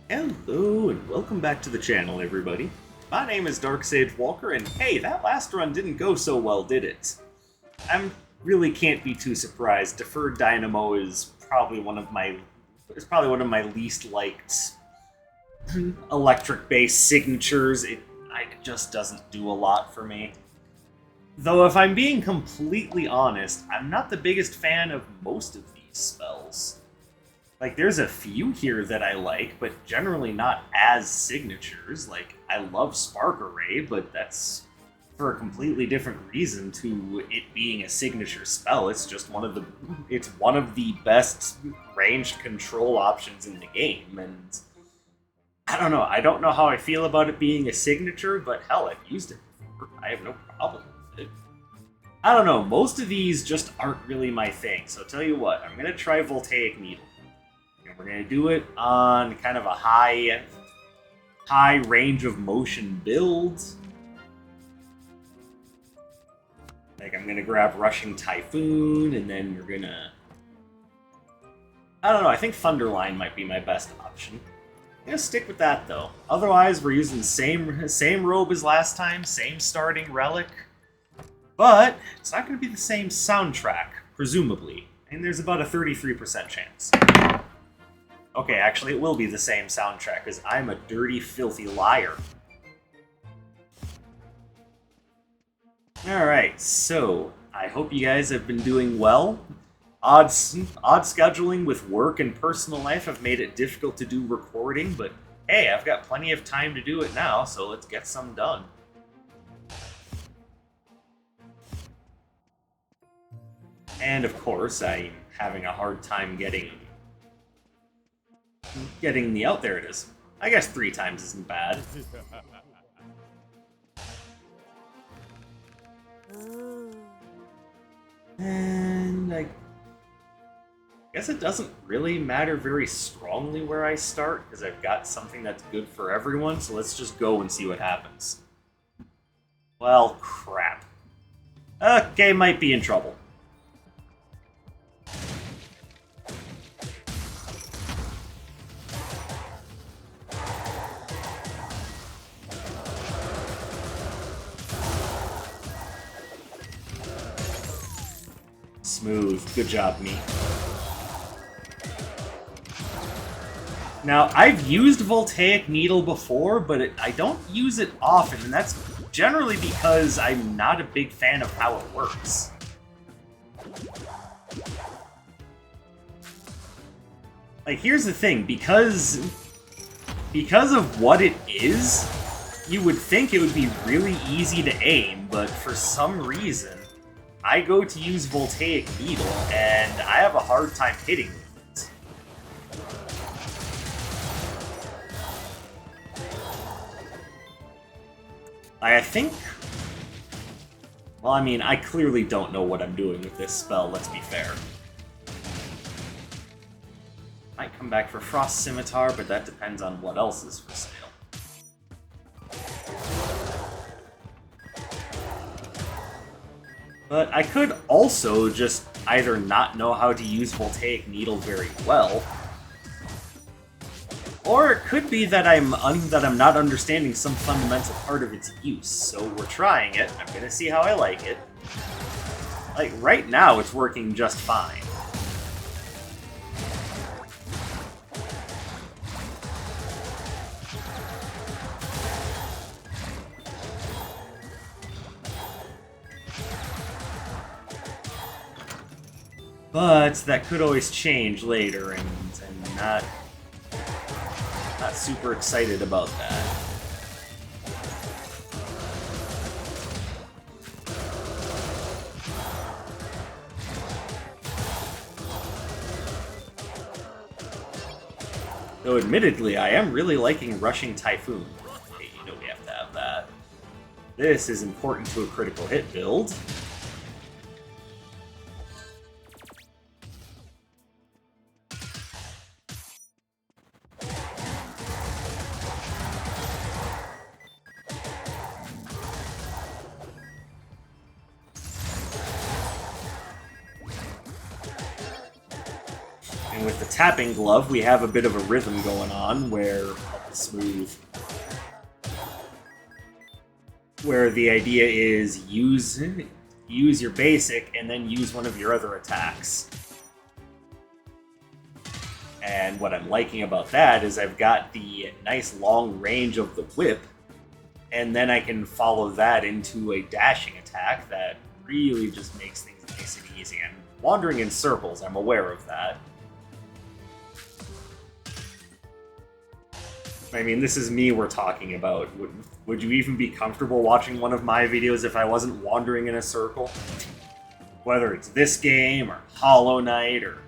Hello, and welcome back to the channel, everybody. My name is Dark Sage Walker, and hey, that last run didn't go so well, did it? I really can't be too surprised. Deferred Dynamo is probably one of my least liked electric-based signatures. It just doesn't do a lot for me. Though, if I'm being completely honest, I'm not the biggest fan of most of these spells. Like, there's a few here that I like, but generally not as signatures. Like, I love Spark Array, but that's for a completely different reason to it being a signature spell. It's just it's one of the best ranged control options in the game, and I don't know. I don't know how I feel about it being a signature, but hell, I've used it before. I have no problem with it. I don't know. Most of these just aren't really my thing. So, tell you what, I'm gonna try Voltaic Needle. We're going to do it on kind of a high range of motion build. Like, I'm going to grab Rushing Typhoon, and then we're going to... I don't know, I think Thunderline might be my best option. I'm going to stick with that, though. Otherwise, we're using the same robe as last time, same starting Relic. But it's not going to be the same soundtrack, presumably. And there's about a 33% chance. Okay, actually, it will be the same soundtrack, because I'm a dirty, filthy liar. Alright, so, I hope you guys have been doing well. Odd scheduling with work and personal life have made it difficult to do recording, but hey, I've got plenty of time to do it now, so let's get some done. And of course, I'm having a hard time getting the out there it is. I guess 3 times isn't bad. And I guess it doesn't really matter very strongly where I start, because I've got something that's good for everyone, so let's just go and see what happens. Well, crap. Okay, might be in trouble. Smooth. Good job, me. Now, I've used Voltaic Needle before, but I don't use it often, and that's generally because I'm not a big fan of how it works. Like, here's the thing, because of what it is, you would think it would be really easy to aim, but for some reason, I go to use Voltaic Needle, and I have a hard time hitting with it. I think... Well, I mean, I clearly don't know what I'm doing with this spell, let's be fair. Might come back for Frost Scimitar, but that depends on what else is for sale. But I could also just either not know how to use Voltaic Needle very well, or it could be that I'm not understanding some fundamental part of its use. So we're trying it. I'm gonna see how I like it. Like, right now, it's working just fine. But that could always change later, and I'm not super excited about that. Though admittedly, I am really liking Rushing Typhoon. Hey, you know we have to have that. This is important to a critical hit build. And with the tapping glove, we have a bit of a rhythm going on where smooth. Where the idea is use your basic and then use one of your other attacks. And what I'm liking about that is I've got the nice long range of the whip, and then I can follow that into a dashing attack that really just makes things nice and easy. I'm wandering in circles, I'm aware of that. I mean, this is me we're talking about. Would you even be comfortable watching one of my videos if I wasn't wandering in a circle? Whether it's this game, or Hollow Knight, or,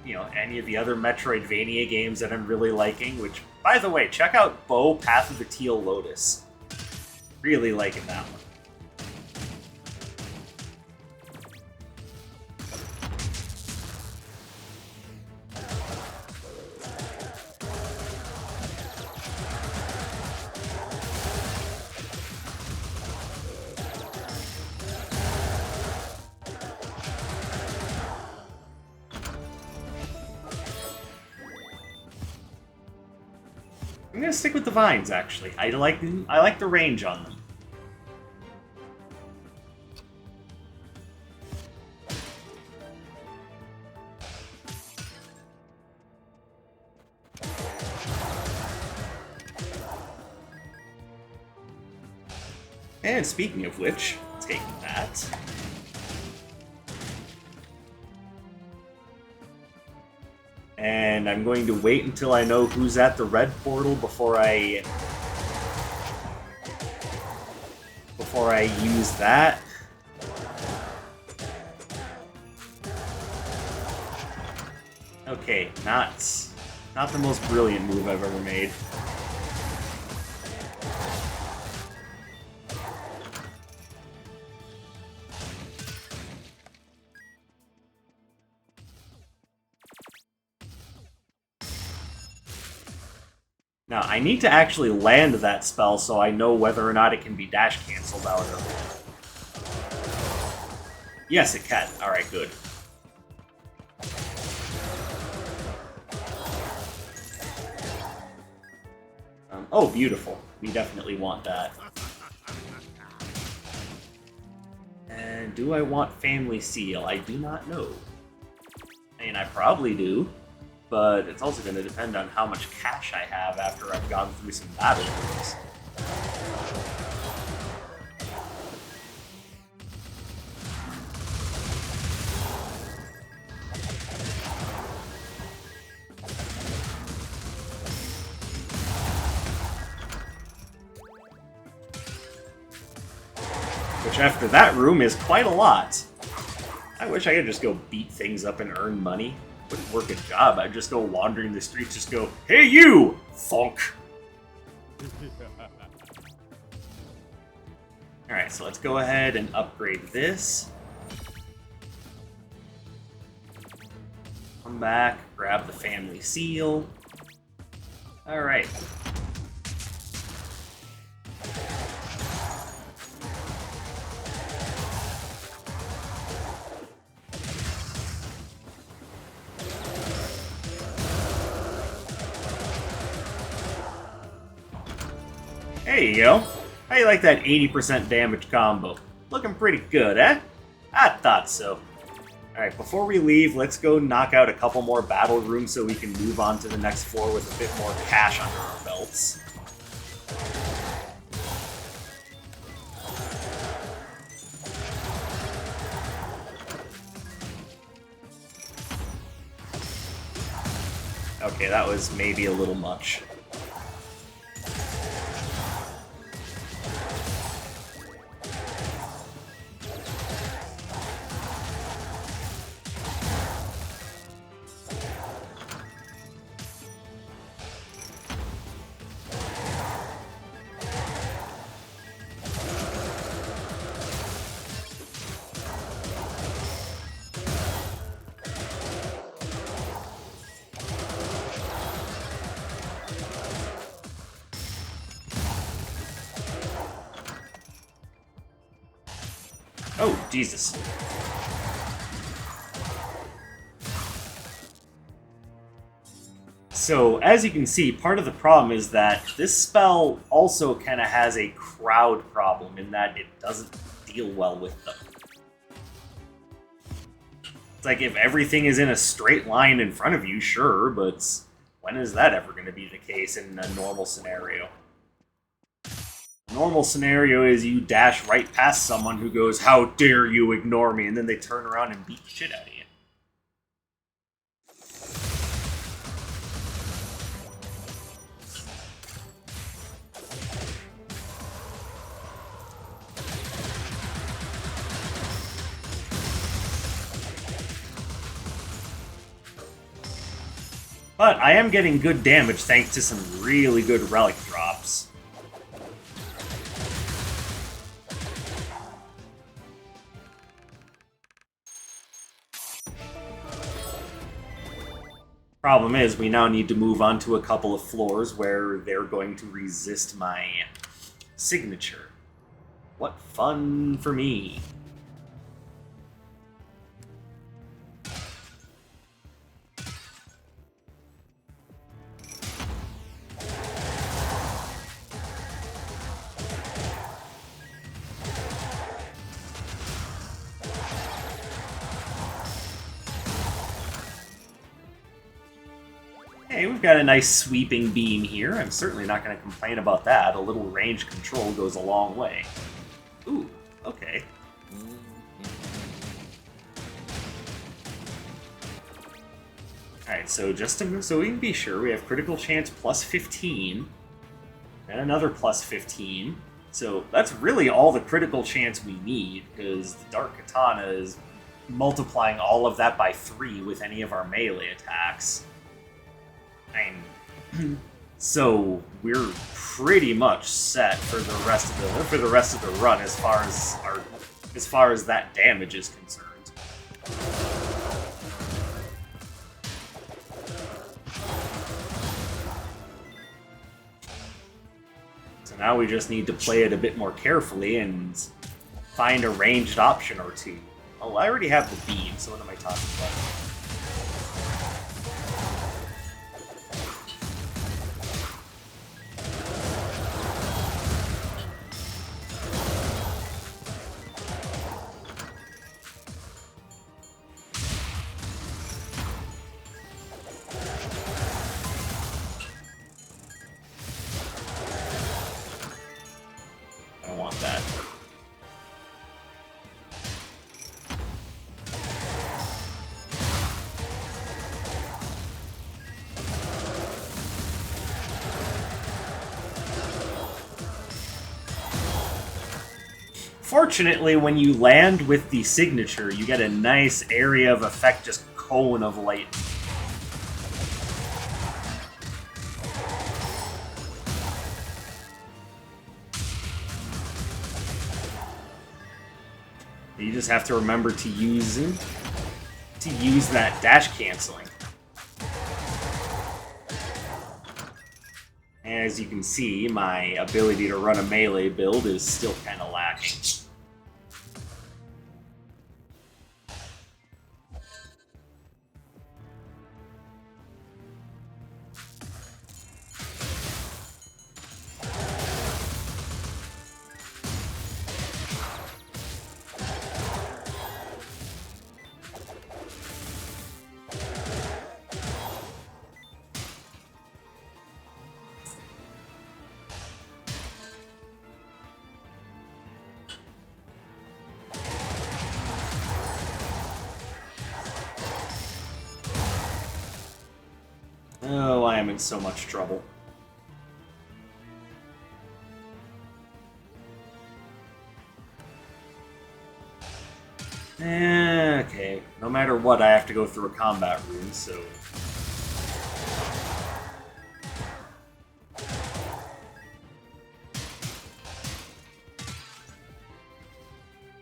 you know, any of the other Metroidvania games that I'm really liking, which, by the way, check out Bo Path of the Teal Lotus. Really liking that one. I'm gonna stick with the vines, actually. I like the range on them. And speaking of which, take that. And I'm going to wait until I know who's at the red portal before I use that. Okay, not the most brilliant move I've ever made. Now, I need to actually land that spell so I know whether or not it can be dash canceled out of. Yes, it can. Alright, good. Oh, beautiful. We definitely want that. And do I want Family Seal? I do not know. I mean, I probably do. But it's also going to depend on how much cash I have after I've gone through some battle rooms. Which after that room is quite a lot. I wish I could just go beat things up and earn money. Wouldn't work a job. I'd just go wandering the streets, just go, "Hey you!" Thunk. Alright, so let's go ahead and upgrade this. Come back, grab the Family Seal. Alright. There you go. How you like that 80% damage combo? Looking pretty good, eh? I thought so. Alright, before we leave, let's go knock out a couple more battle rooms so we can move on to the next floor with a bit more cash under our belts. Okay, that was maybe a little much. Oh, Jesus. So, as you can see, part of the problem is that this spell also kind of has a crowd problem in that it doesn't deal well with them. It's like if everything is in a straight line in front of you, sure, but when is that ever going to be the case in a normal scenario? Normal scenario is you dash right past someone who goes, "How dare you ignore me," and then they turn around and beat the shit out of you. But I am getting good damage thanks to some really good Relic drops. Problem is, we now need to move on to a couple of floors where they're going to resist my signature. What fun for me. Hey, we've got a nice sweeping beam here. I'm certainly not going to complain about that. A little range control goes a long way. Ooh, okay. Alright, so so we can be sure, we have critical chance plus 15, and another plus 15. So that's really all the critical chance we need, because the Dark Katana is multiplying all of that by 3 with any of our melee attacks. So we're pretty much set for the rest of the run as far as that damage is concerned. So now we just need to play it a bit more carefully and find a ranged option or two. Oh, I already have the beam, so what am I talking about? Fortunately, when you land with the signature, you get a nice area of effect, just cone of light. You just have to remember to use that dash canceling. As you can see, my ability to run a melee build is still kind of lacking. Oh, I am in so much trouble. Okay. No matter what, I have to go through a combat room, so...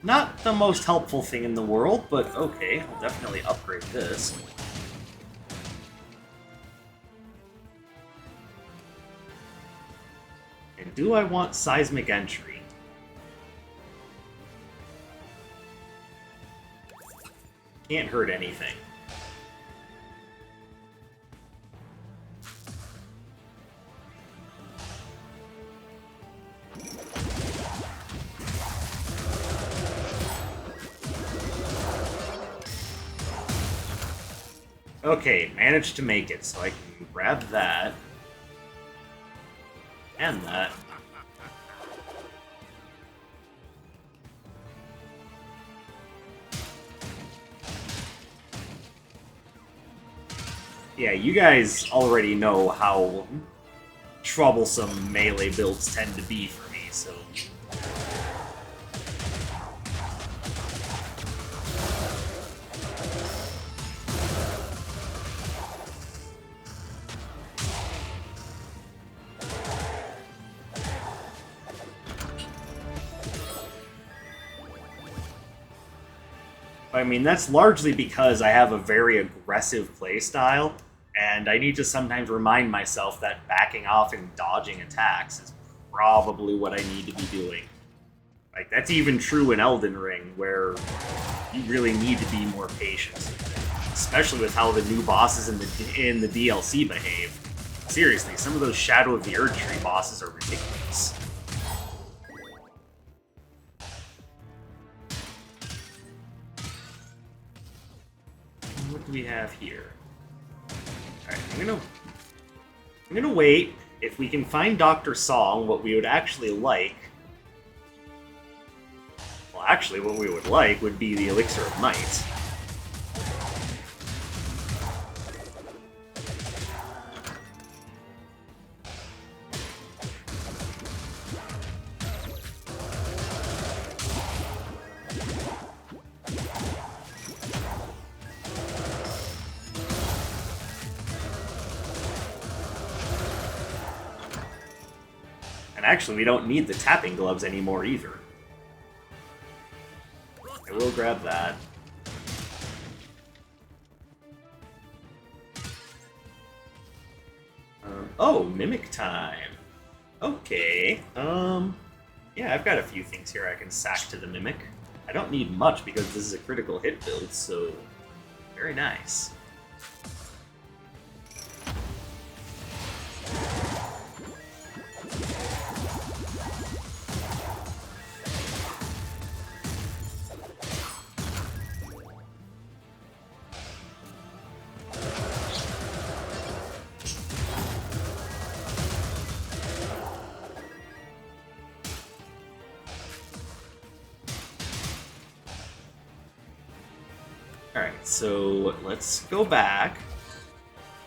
Not the most helpful thing in the world, but okay, I'll definitely upgrade this. And do I want seismic entry? Can't hurt anything. Okay, managed to make it, so I can grab that. And that. Yeah, you guys already know how troublesome melee builds tend to be for me, so... I mean, that's largely because I have a very aggressive playstyle, and I need to sometimes remind myself that backing off and dodging attacks is probably what I need to be doing. Like, that's even true in Elden Ring, where you really need to be more patient. Especially with how the new bosses in the DLC behave. Seriously, some of those Shadow of the Erd Tree bosses are ridiculous. What do we have here? Alright, I'm gonna wait. If we can find Dr. Song, what we would actually like... Well, actually, what we would like would be the Elixir of Might. And actually, we don't need the tapping gloves anymore either. I will grab that. Oh, Mimic time. Okay. Yeah, I've got a few things here I can sack to the Mimic. I don't need much because this is a critical hit build, so very nice. Alright, so let's go back,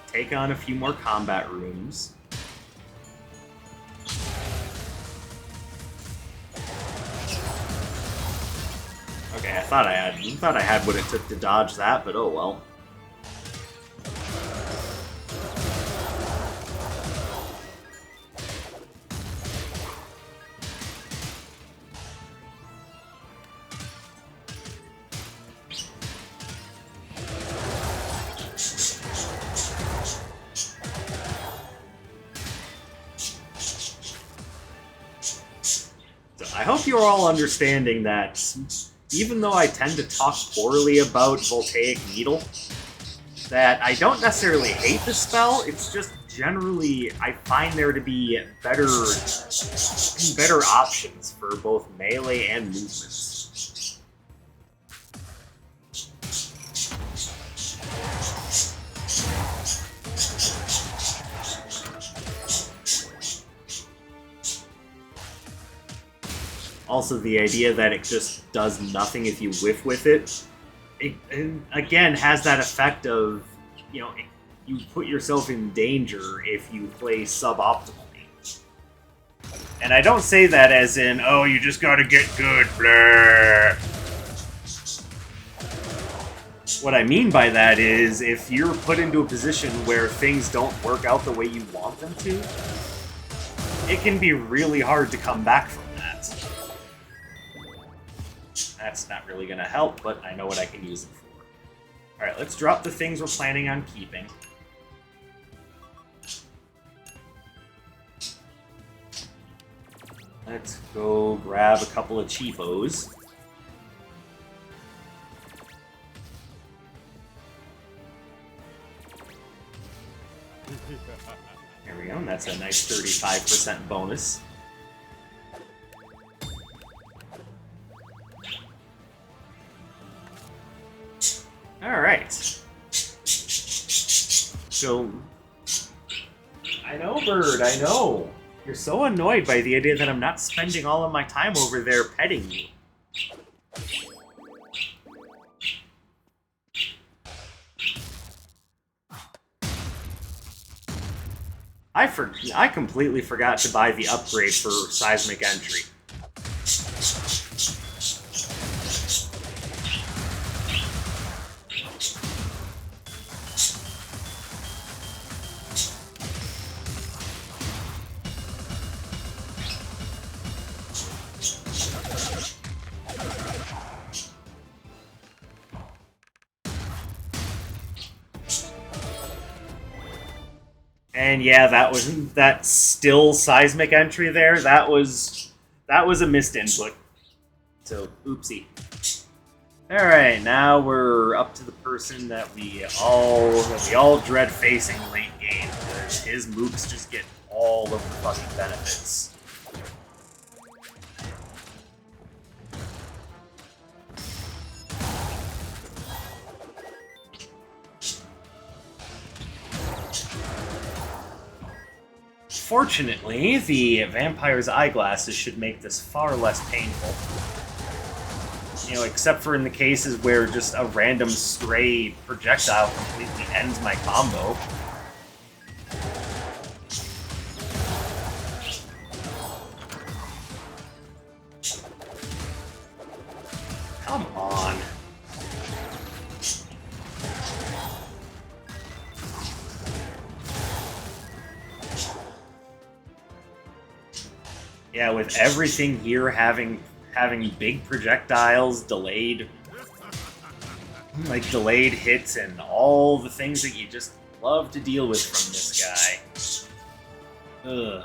take on a few more combat rooms. Okay, I thought I had what it took to dodge that, but oh well. I hope you're all understanding that even though I tend to talk poorly about Voltaic Needle, that I don't necessarily hate the spell, it's just generally I find there to be better options for both melee and movements. Also, the idea that it just does nothing if you whiff with it, again, has that effect of, you know, you put yourself in danger if you play suboptimally. And I don't say that as in, oh, you just gotta get good, blah. What I mean by that is, if you're put into a position where things don't work out the way you want them to, it can be really hard to come back from that. That's not really going to help, but I know what I can use it for. Alright, let's drop the things we're planning on keeping. Let's go grab a couple of cheapos. There we go, and that's a nice 35% bonus. Alright. So, I know, Bird, I know. You're so annoyed by the idea that I'm not spending all of my time over there petting you. I completely forgot to buy the upgrade for seismic entry. And yeah, that still seismic entry there. That was a missed input. So oopsie. All right, now we're up to the person that we all dread facing late game because his mooks just get all of the fucking benefits. Fortunately, the vampire's eyeglasses should make this far less painful. You know, except for in the cases where just a random stray projectile completely ends my combo. Come on. Yeah, with everything here having big projectiles, delayed hits, and all the things that you just love to deal with from this guy. Ugh.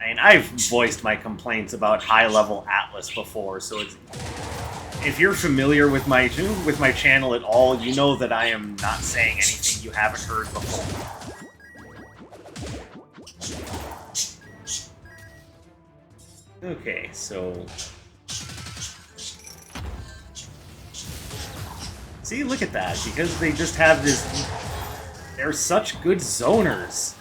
I mean, I've voiced my complaints about high-level Atlas before, so if you're familiar with my channel at all, you know that I am not saying anything you haven't heard before. Okay, so... See, look at that, because they just have this... They're such good zoners.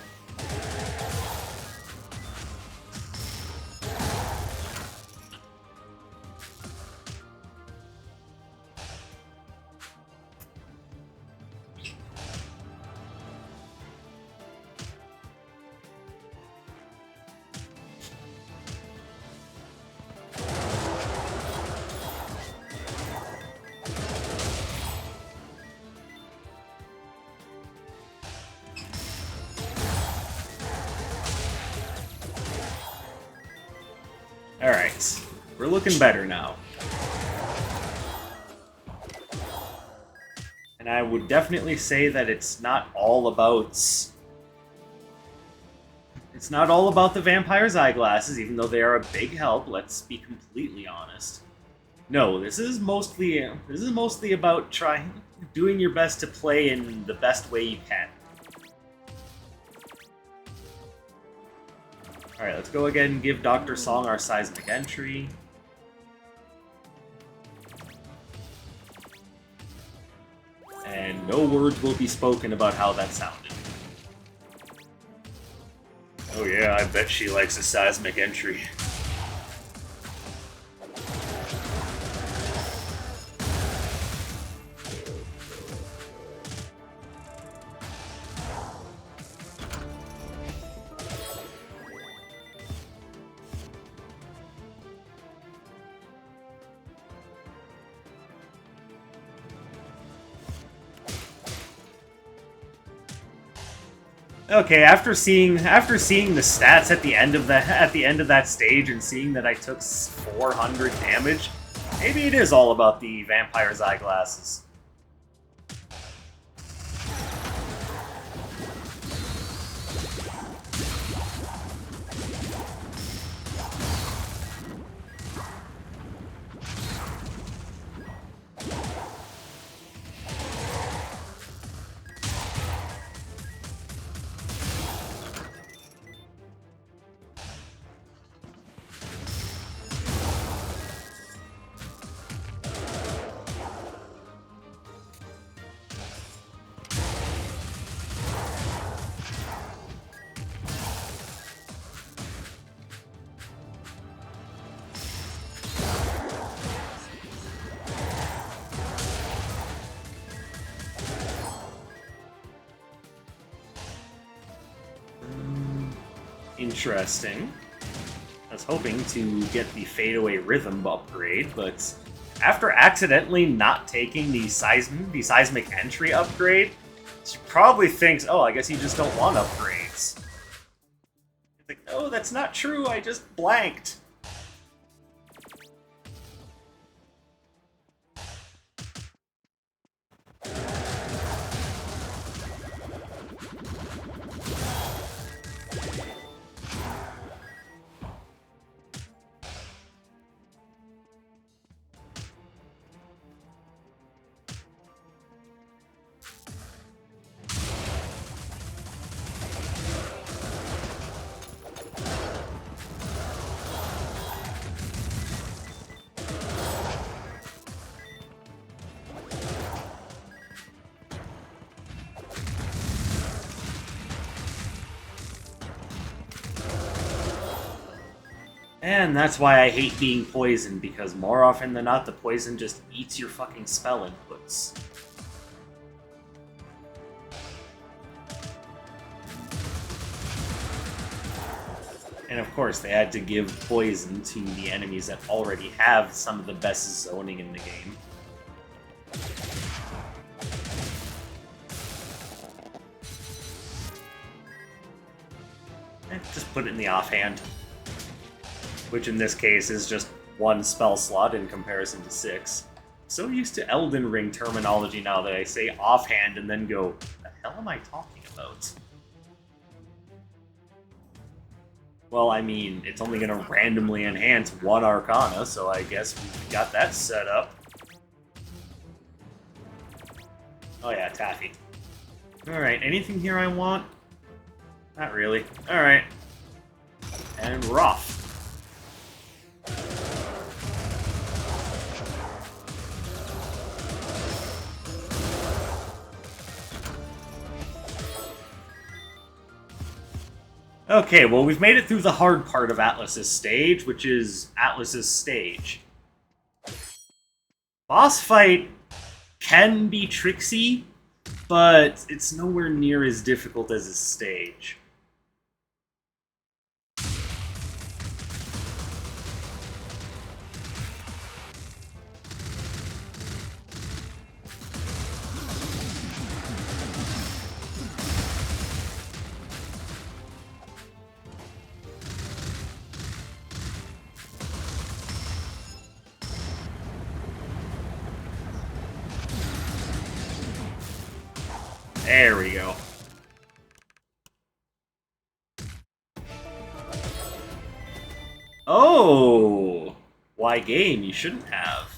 Alright, we're looking better now. And I would definitely say that it's not all about the vampire's eyeglasses, even though they are a big help, let's be completely honest. No, this is mostly about doing your best to play in the best way you can. Alright, let's go again and give Dr. Song our seismic entry. And no words will be spoken about how that sounded. Oh yeah, I bet she likes a seismic entry. Okay, after seeing the stats at the end of that stage and seeing that I took 400 damage, maybe it is all about the vampire's eyeglasses. Interesting. I was hoping to get the Fadeaway Rhythm upgrade, but after accidentally not taking the Seismic Entry upgrade, she probably thinks, oh, I guess you just don't want upgrades. It's like, no, that's not true, I just blanked. And that's why I hate being poisoned, because more often than not, the poison just eats your fucking spell inputs. And of course, they had to give poison to the enemies that already have some of the best zoning in the game. Just put it in the offhand. Which in this case is just one spell slot in comparison to 6. So used to Elden Ring terminology now that I say offhand and then go, the hell am I talking about? Well, I mean, it's only going to randomly enhance one Arcana, so I guess we got that set up. Oh yeah, Taffy. Alright, anything here I want? Not really. Alright. And we're off. Okay, well, we've made it through the hard part of Atlas's stage, which is Atlas's stage. Boss fight can be tricksy, but it's nowhere near as difficult as his stage. There we go. Oh! Why game? You shouldn't have.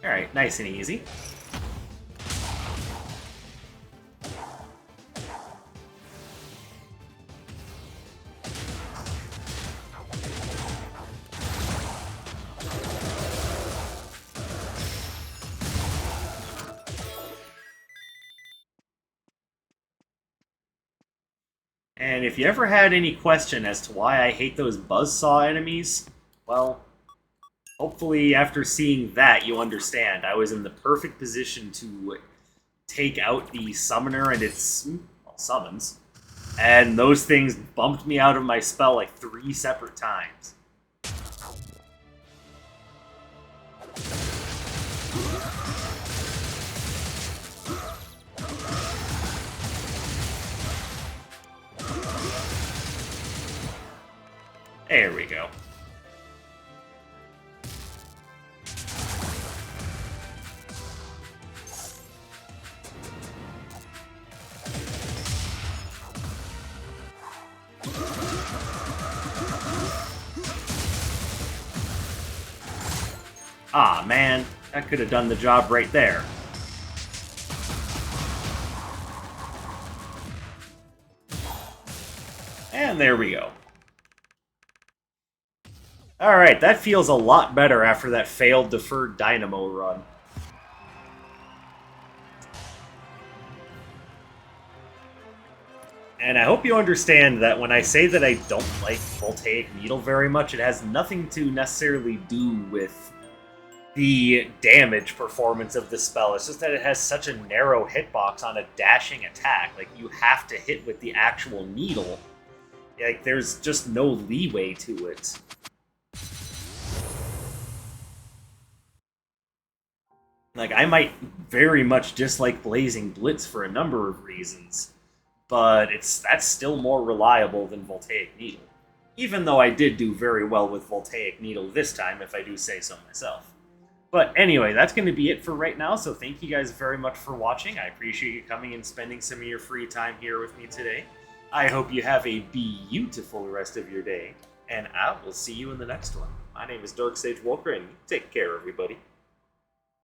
Alright, nice and easy. And if you ever had any question as to why I hate those buzzsaw enemies, well, hopefully after seeing that you understand. I was in the perfect position to take out the summoner and its, well, summons, and those things bumped me out of my spell like 3 separate times. There we go. Ah, man, that could have done the job right there. And there we go. Alright, that feels a lot better after that failed Deferred Dynamo run. And I hope you understand that when I say that I don't like Voltaic Needle very much, it has nothing to necessarily do with the damage performance of the spell. It's just that it has such a narrow hitbox on a dashing attack. Like, you have to hit with the actual needle. Like, there's just no leeway to it. Like, I might very much dislike Blazing Blitz for a number of reasons, but that's still more reliable than Voltaic Needle. Even though I did do very well with Voltaic Needle this time, if I do say so myself. But anyway, that's going to be it for right now, so thank you guys very much for watching. I appreciate you coming and spending some of your free time here with me today. I hope you have a beautiful rest of your day, and I will see you in the next one. My name is Dark Sage Walker, and take care, everybody.